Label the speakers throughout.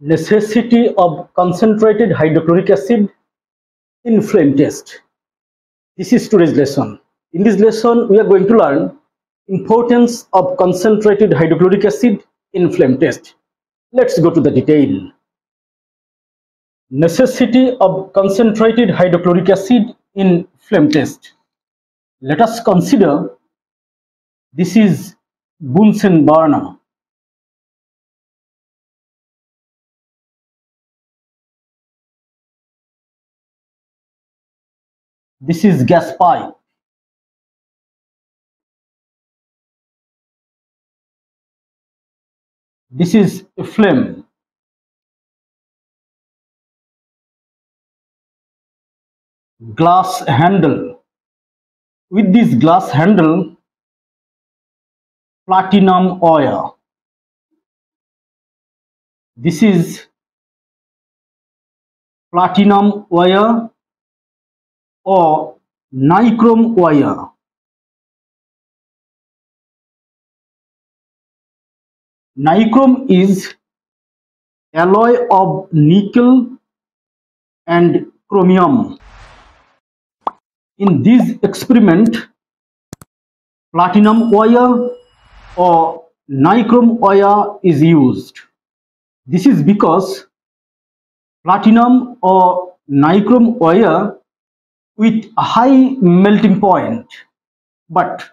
Speaker 1: Necessity of concentrated hydrochloric acid in flame test. This is today's lesson. In this lesson, we are going to learn importance of concentrated hydrochloric acid in flame test. Let's go to the detail. Necessity of concentrated hydrochloric acid in flame test. Let us consider this is Bunsen burner. This is gas pipe. This is a flame. Glass handle. With this glass handle, platinum wire. This is platinum wire or nichrome wire. Nichrome is alloy of nickel and chromium. In this experiment, platinum wire or nichrome wire is used. This is because platinum or nichrome wire with a high melting point, but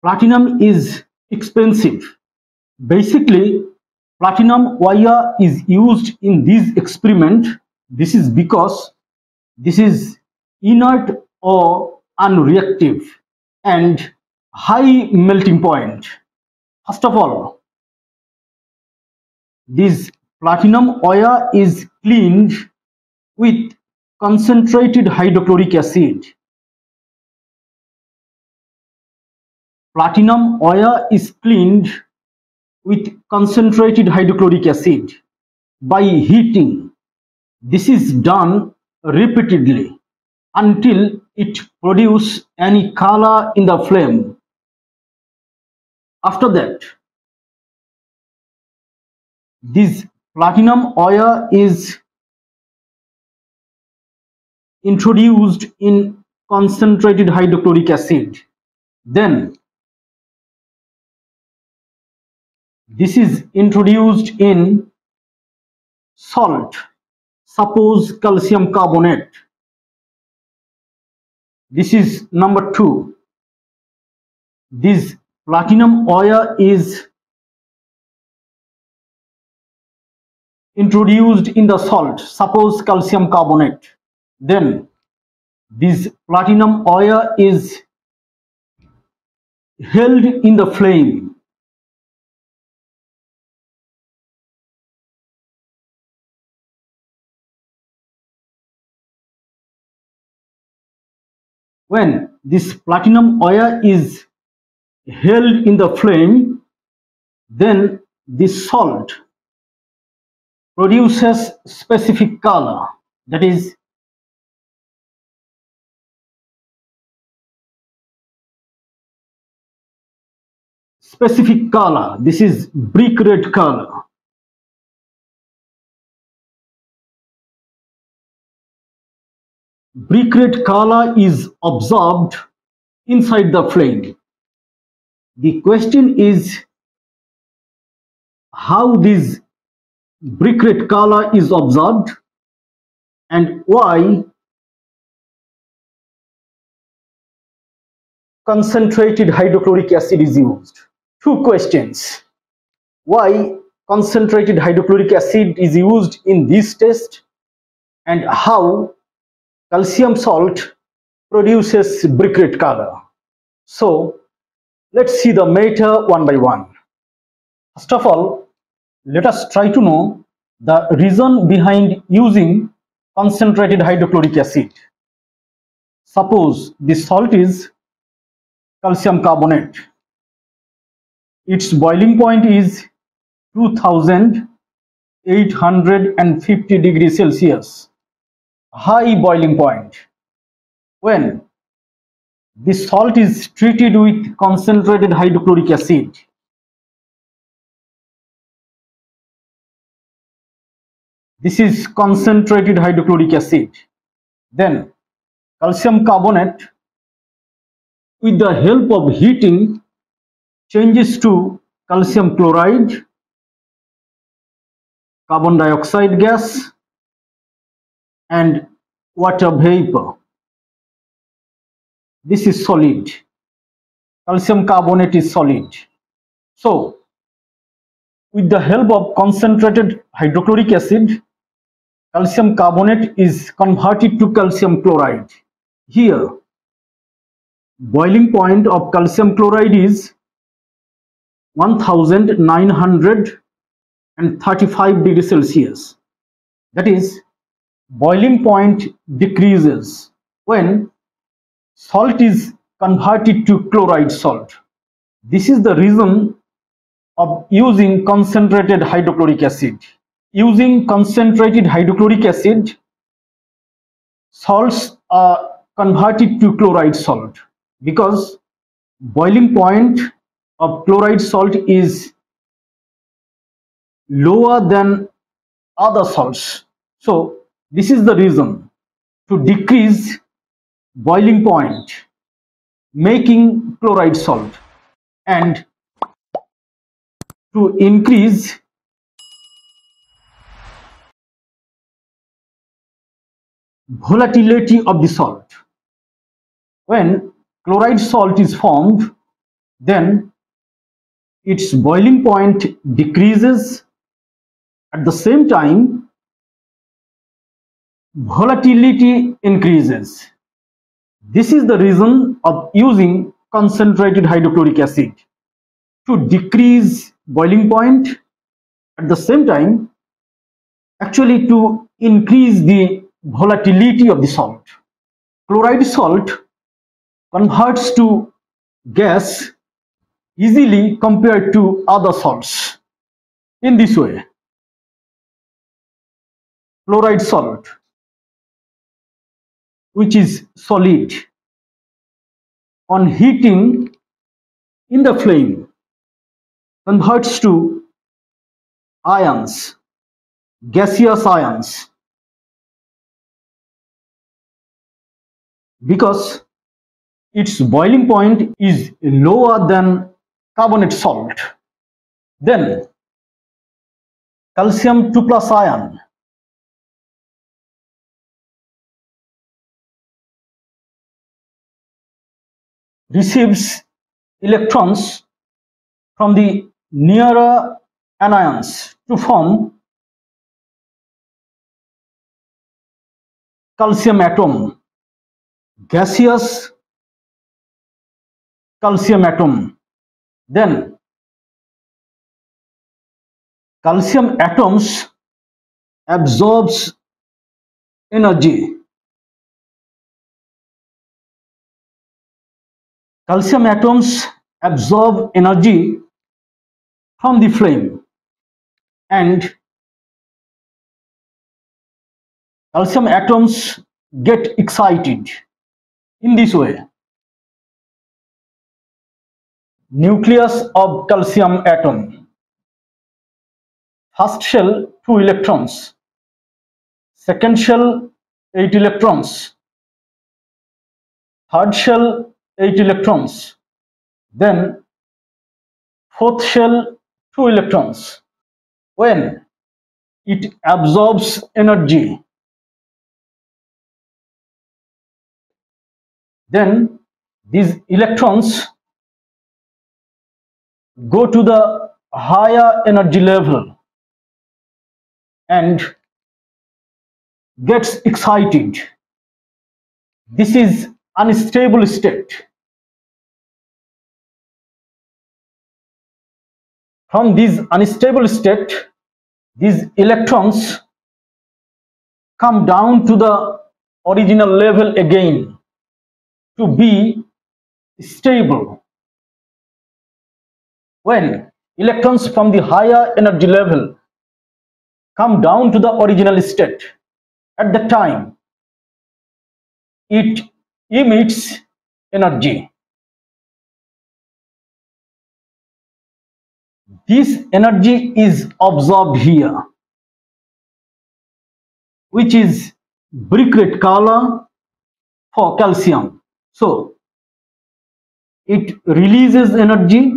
Speaker 1: platinum is expensive. Basically, platinum wire is used in this experiment. This is because this is inert or unreactive and high melting point. First of all, this platinum wire is cleaned with concentrated hydrochloric acid. Platinum wire is cleaned with concentrated hydrochloric acid by heating. This is done repeatedly until it produces any color in the flame. After that, this platinum wire is introduced in concentrated hydrochloric acid. Then this is introduced in salt, suppose calcium carbonate. This is number 2. This platinum wire is introduced in the salt, suppose calcium carbonate. Then this platinum wire is held in the flame. When this platinum wire is held in the flame, then this salt produces specific color, that is specific color. This is brick red color. Brick red color is observed inside the flame. The question is how this brick red color is observed and why concentrated hydrochloric acid is used. 2 questions. Why concentrated hydrochloric acid is used in this test and how calcium salt produces brick red color. So let's see the matter one by one. First of all, let us try to know the reason behind using concentrated hydrochloric acid. Suppose this salt is calcium carbonate. Its boiling point is 2850 degrees Celsius. High boiling point. When this salt is treated with concentrated hydrochloric acid, This is concentrated hydrochloric acid. Then calcium carbonate, with the help of heating, changes to calcium chloride, carbon dioxide gas, and water vapor. This is solid. Calcium carbonate is solid. So, with the help of concentrated hydrochloric acid, calcium carbonate is converted to calcium chloride. Here, boiling point of calcium chloride is 1935 degrees Celsius. That is, boiling point decreases when salt is converted to chloride salt. This is the reason of using concentrated hydrochloric acid. Using concentrated hydrochloric acid, salts are converted to chloride salt because boiling point of chloride salt is lower than other salts. So this is the reason to decrease boiling point, making chloride salt, and to increase volatility of the salt. When chloride salt is formed, then its boiling point decreases. At the same time, volatility increases. This is the reason of using concentrated hydrochloric acid, to decrease boiling point, at the same time actually to increase the volatility of the salt. Chloride salt converts to gas easily compared to other salts. In this way, chloride salt, which is solid, on heating in the flame converts to ions, gaseous ions, because its boiling point is lower than carbonate salt. Then calcium 2+ ion receives electrons from the nearer anions to form calcium atom, gaseous calcium atom. Then calcium atoms absorbs energy. Calcium atoms absorb energy from the flame, and calcium atoms get excited. In this way, nucleus of calcium atom. First shell 2 electrons, second shell 8 electrons, third shell 8 electrons, then fourth shell 2 electrons. When it absorbs energy, then these electrons go to the higher energy level and gets excited. This is unstable state. From this unstable state, these electrons come down to the original level again to be stable. When electrons from the higher energy level come down to the original state, at the time it emits energy. This energy is absorbed here. which is brick red color for calcium. So it releases energy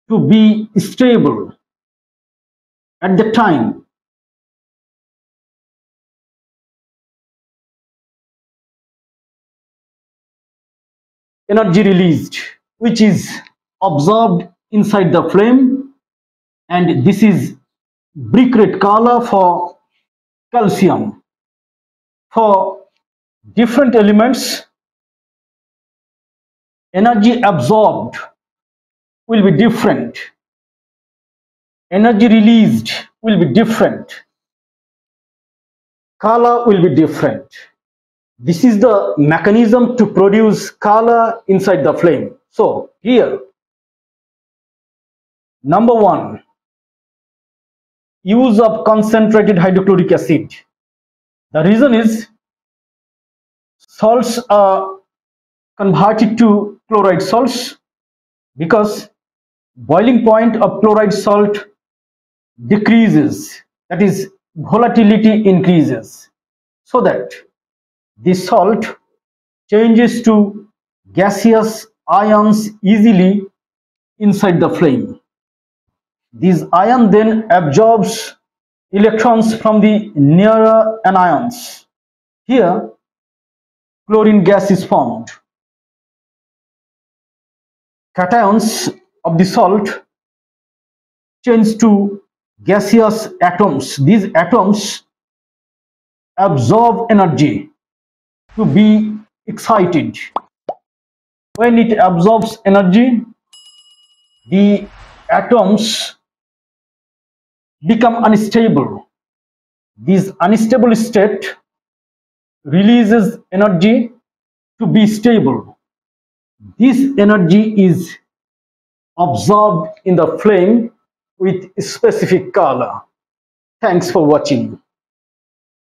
Speaker 1: to be stable at the time energy released, which is absorbed inside the flame, and this is brick red color for calcium. For different elements, energy absorbed will be different, energy released will be different, color will be different. This is the mechanism to produce color inside the flame. So here, number one, use of concentrated hydrochloric acid. The reason is salts are converted to chloride salts because boiling point of chloride salt decreases, that is, volatility increases, so that the salt changes to gaseous ions easily inside the flame. These ions then absorbs electrons from the nearer anions. Here, chlorine gas is formed. Cations of the salt change to gaseous atoms. These atoms absorb energy to be excited. When it absorbs energy, the atoms become unstable. This unstable state releases energy to be stable. This energy is absorbed in the flame with specific color. Thanks for watching.